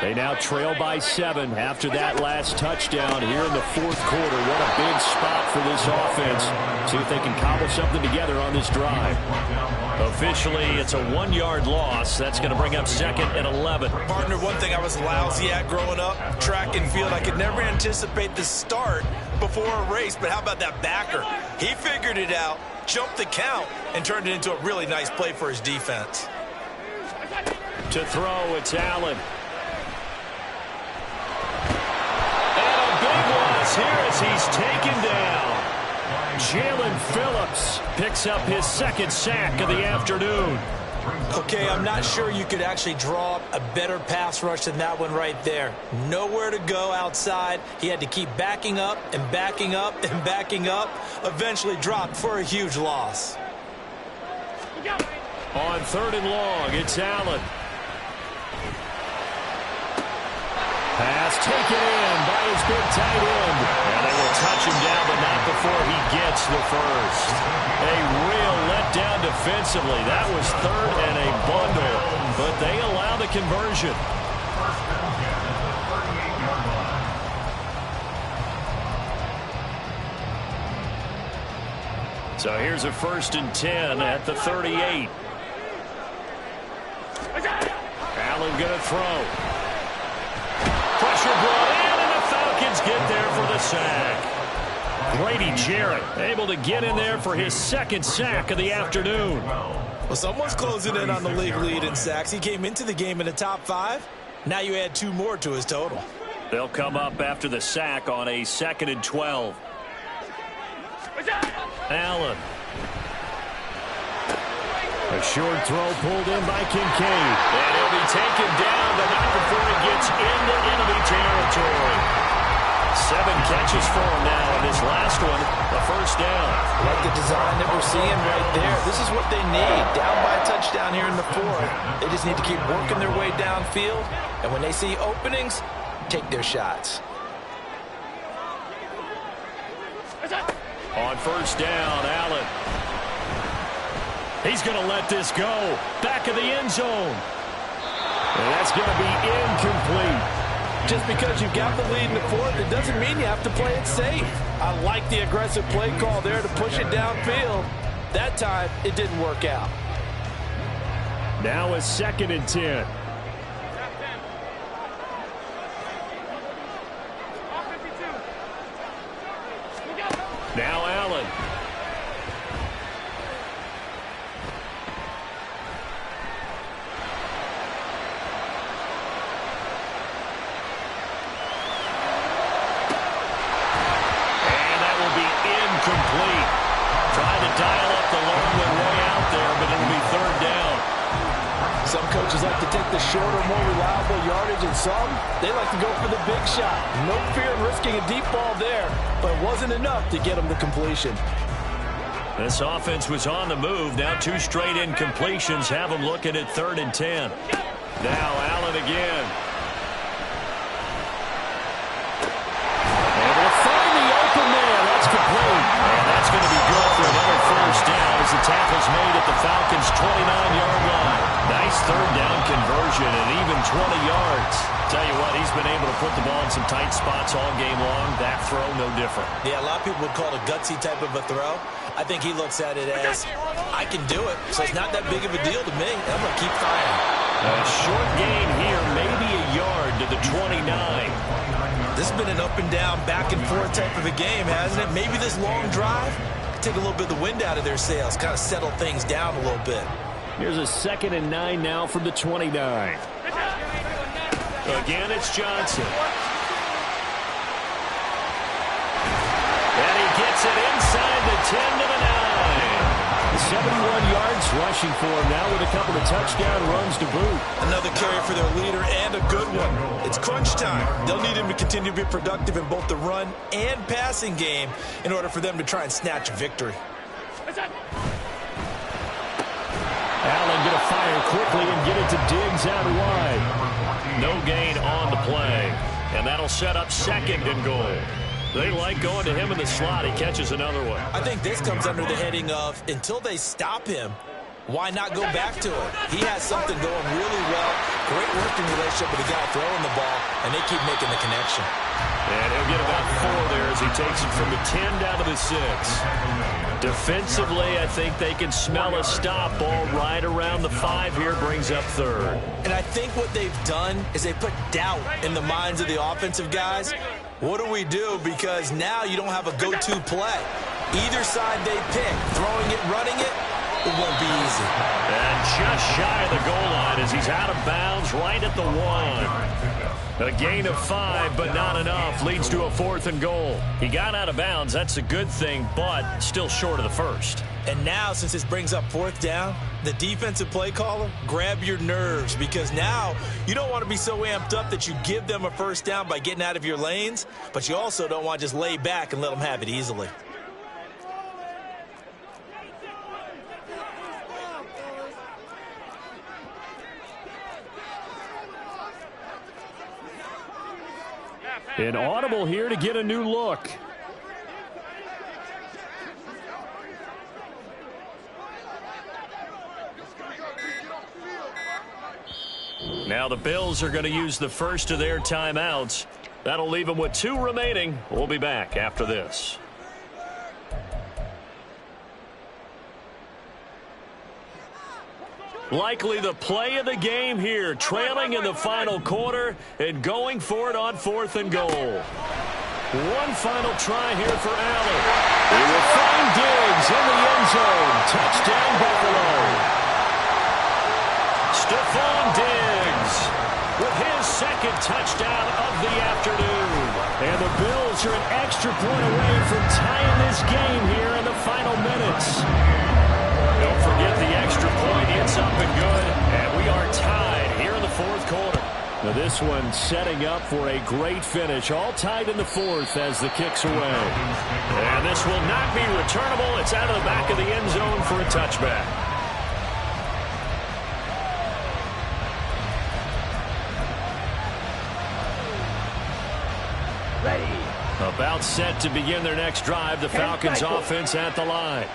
They now trail by 7 after that last touchdown here in the 4th quarter. What a big spot for this offense. See if they can cobble something together on this drive. Officially, it's a 1-yard loss. That's going to bring up 2nd and 11. Partner, one thing I was lousy at growing up, track and field. I could never anticipate the start before a race, but how about that backer? He figured it out, jumped the count, and turned it into a really nice play for his defense. To throw, it's Allen. Big loss here as he's taken down. Jalen Phillips picks up his 2nd sack of the afternoon. Okay, I'm not sure you could actually draw up a better pass rush than that one right there. Nowhere to go outside. He had to keep backing up and backing up and backing up. Eventually dropped for a huge loss. On 3rd and long, it's Allen. Pass taken in by his big tight end. And they will touch him down, but not before he gets the first. A real letdown defensively. That was 3rd and a bundle, but they allow the conversion. So here's a 1st and 10 at the 38. Allen going to throw. Pressure brought in, and the Falcons get there for the sack. Grady Jarrett able to get in there for his 2nd sack of the afternoon. Well, someone's closing in on the league lead in sacks. He came into the game in the top 5. Now you add 2 more to his total. They'll come up after the sack on a 2nd and 12. Allen. A short throw pulled in by Kincaid. And he'll be taken down, but not before he gets into enemy territory. 7 catches for him now, and this last one, a 1st down. Like the design that we're seeing right there. This is what they need. Down by a touchdown here in the 4th. They just need to keep working their way downfield. And when they see openings, take their shots. On 1st down, Allen. He's going to let this go. Back of the end zone. And that's going to be incomplete. Just because you've got the lead in the 4th, it doesn't mean you have to play it safe. I like the aggressive play call there to push it downfield. That time, it didn't work out. Now a 2nd and 10. Now Allen. Complete. Tried to dial up the long one way out there, but it'll be 3rd down. Some coaches like to take the shorter, more reliable yardage, and some, they like to go for the big shot. No fear in risking a deep ball there, but it wasn't enough to get them to completion. This offense was on the move. Now 2 straight incompletions have them looking at 3rd and 10. Now Allen again. Able to find the open man. That's complete. And that's going to be good for another 1st down as the tackle's made at the Falcons' 29-yard line. Nice 3rd down conversion and even 20 yards. Tell you what, he's been able to put the ball in some tight spots all game long. That throw, no different. Yeah, a lot of people would call it a gutsy type of a throw. I think he looks at it as, I can do it, so it's not that big of a deal to me. I'm going to keep firing. A short gain here, maybe a yard to the 29. This has been an up and down, back and forth type of a game, hasn't it? Maybe this long drive take a little bit of the wind out of their sails, kind of settle things down a little bit. Here's a 2nd and 9 now from the 29. Again, it's Johnson. And he gets it inside the 10 to the 9. 71 yards rushing for him now with a couple of touchdown runs to boot. Another carry for their leader and a good one. It's crunch time. They'll need him to continue to be productive in both the run and passing game in order for them to try and snatch a victory. Allen going to fire quickly and get it to Diggs out wide. No gain on the play. And that'll set up 2nd and goal. They like going to him in the slot. He catches another one. I think this comes under the heading of, until they stop him, why not go back to it? He has something going really well. Great working relationship with the guy throwing the ball, and they keep making the connection. And he'll get about 4 there as he takes it from the 10 down to the 6. Defensively, I think they can smell a stop. Ball right around the 5 here, brings up 3rd. And I think what they've done is they put doubt in the minds of the offensive guys. What do we do? Because now you don't have a go-to play. Either side they pick, throwing it, running it, it won't be easy. And just shy of the goal line as he's out of bounds right at the 1. A gain of 5, but not enough. Leads to a 4th and goal. He got out of bounds. That's a good thing, but still short of the 1st. And now, since this brings up 4th down, the defensive play caller, grab your nerves, because now you don't want to be so amped up that you give them a 1st down by getting out of your lanes, but you also don't want to just lay back and let them have it easily. An audible here to get a new look. Now the Bills are going to use the first of their timeouts. That'll leave them with 2 remaining. We'll be back after this. Likely the play of the game here, trailing in the final quarter and going for it on 4th and goal. One final try here for Allen. He will find Diggs in the end zone. Touchdown, Buffalo. Stephon Diggs with his 2nd touchdown of the afternoon. And the Bills are an extra point away from tying this game here in the final minutes. Don't forget the extra point. It's up and good. And we are tied here in the 4th quarter. Now this one setting up for a great finish. All tied in the 4th as the kick's away. And this will not be returnable. It's out of the back of the end zone for a touchback. About set to begin their next drive. The Falcons offense at the line.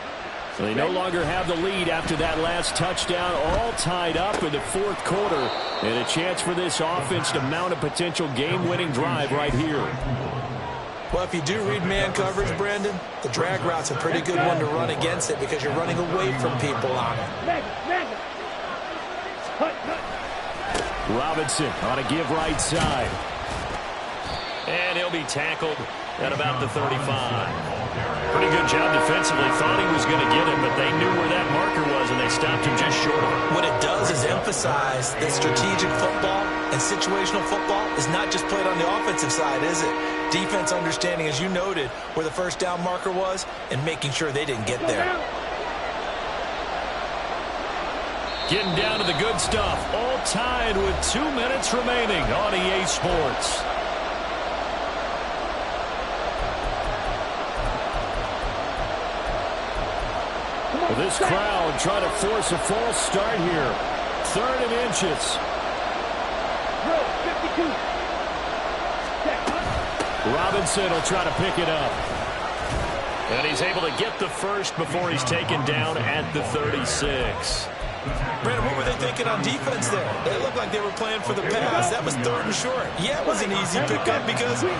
They no longer have the lead after that last touchdown. All tied up in the 4th quarter. And a chance for this offense to mount a potential game-winning drive right here. Well, if you do read man coverage, Brandon, the drag route's a pretty good one to run against it because you're running away from people on it. Robinson on a give right side. And he'll be tackled at about the 35. Pretty good job defensively. Thought he was going to get him, but they knew where that marker was, and they stopped him just short of it. What it does is emphasize that strategic football and situational football is not just played on the offensive side, is it? Defense understanding, as you noted, where the 1st down marker was and making sure they didn't get there. Getting down to the good stuff. All tied with 2 minutes remaining on EA Sports. This crowd trying to force a false start here. 3rd and inches. Robinson will try to pick it up. And he's able to get the first before he's taken down at the 36. Brandon, what were they thinking on defense there? They looked like they were playing for the pass. That was 3rd and short. Yeah, it was an easy pickup because they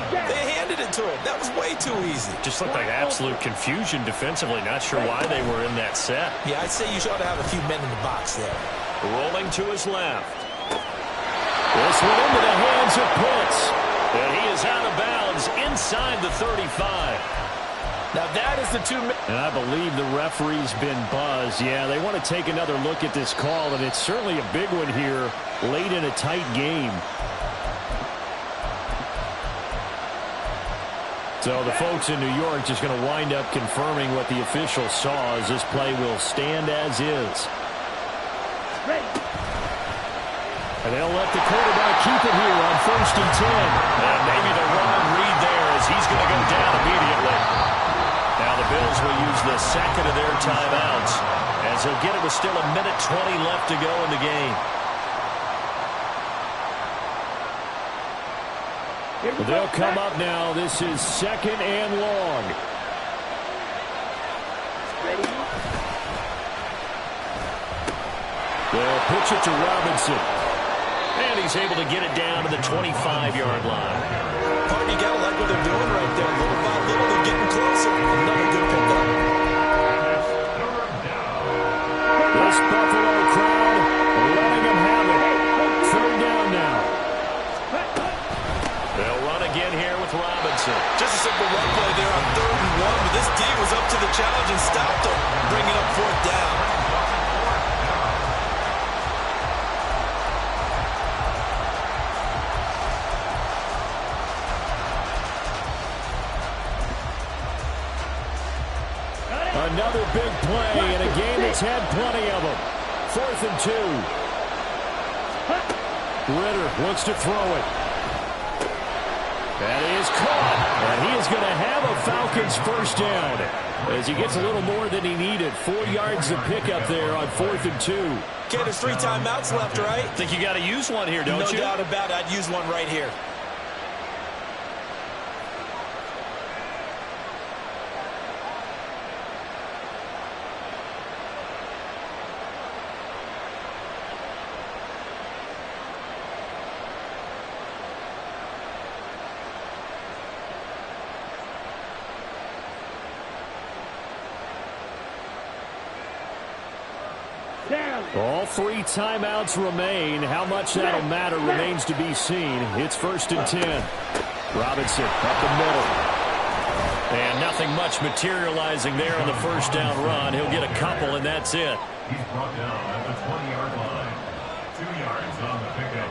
handed it to him. That was way too easy. Just looked like absolute confusion defensively. Not sure why they were in that set. Yeah, I'd say you ought to have a few men in the box there. Rolling to his left. This one into the hands of Pitts. And he is out of bounds inside the 35. Now that is the 2 minutes. And I believe the referee's been buzzed. Yeah, they want to take another look at this call, and it's certainly a big one here late in a tight game. So the folks in New York just going to wind up confirming what the official saw as this play will stand as is. And they'll let the quarterback keep it here on 1st and 10. And maybe the wrong read there as he's going to go down immediately. Now the Bills will use the 2nd of their timeouts as they'll get it with still 1:20 left to go in the game. They'll come up now. This is 2nd and long. They'll pitch it to Robinson. And he's able to get it down to the 25-yard line. Partner, you got to like what they're doing right there. Little by little, they're getting closer. Another good pickup. This Buffalo crowd letting them have it. 3rd down now. They'll run again here with Robinson. Just a simple run play there on 3rd and 1, but this D was up to the challenge and stopped them, bringing up 4th down. another big play in a game that's had plenty of them. 4th and 2. Ritter wants to throw it. And he is caught. And he is going to have a Falcons first down as he gets a little more than he needed. 4 yards to pick up there on 4th and 2. Okay, there's 3 timeouts left, right? Think you got to use one here, don't you? No doubt about it. I'd use one right here. All 3 timeouts remain. How much that'll matter remains to be seen. It's 1st and 10. Robinson up the middle. And nothing much materializing there on the first down run. He'll get a couple, and that's it. He's brought down at the 20-yard line. 2 yards on the pickup.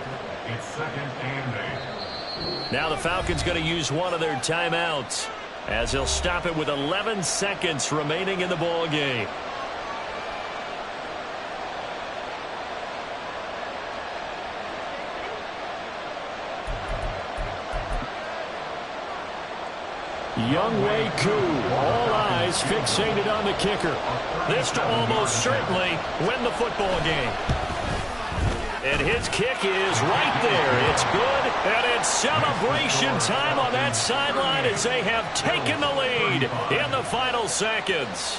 It's 2nd and 8. Now the Falcons going to use one of their timeouts as he'll stop it with 11 seconds remaining in the ball game. Younghoe Koo, all eyes fixated on the kicker. This to almost certainly win the football game. And his kick is right there. It's good, and it's celebration time on that sideline as they have taken the lead in the final seconds.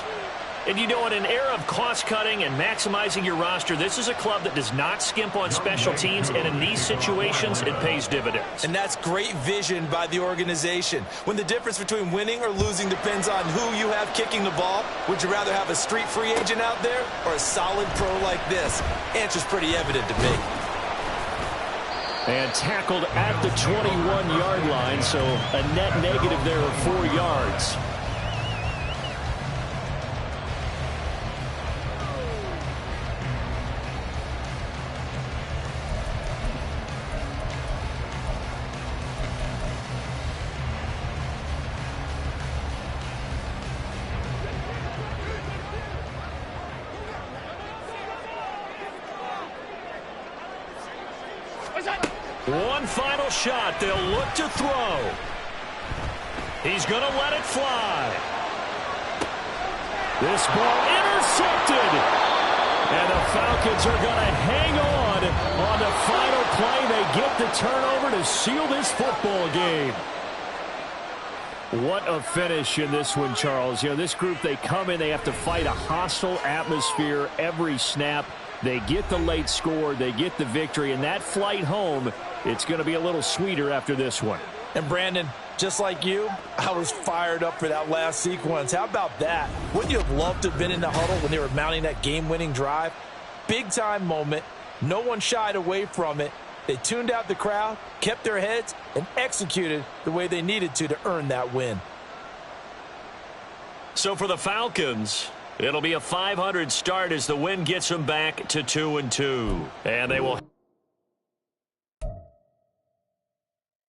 And, you know, in an era of cost-cutting and maximizing your roster, this is a club that does not skimp on special teams, and in these situations, it pays dividends. And that's great vision by the organization. When the difference between winning or losing depends on who you have kicking the ball, would you rather have a street free agent out there or a solid pro like this? Answer's pretty evident to me. And tackled at the 21-yard line, so a net negative there of 4 yards. One final shot. They'll look to throw. He's going to let it fly. This ball intercepted. And the Falcons are going to hang on the final play. They get the turnover to seal this football game. What a finish in this one, Charles. You know, this group, they come in, they have to fight a hostile atmosphere every snap. They get the late score, they get the victory, and that flight home, it's going to be a little sweeter after this one. And Brandon, just like you, I was fired up for that last sequence. How about that? Wouldn't you have loved to have been in the huddle when they were mounting that game-winning drive? Big-time moment. No one shied away from it. They tuned out the crowd, kept their heads, and executed the way they needed to earn that win. So for the Falcons, it'll be a .500 start as the win gets them back to 2-2. And they will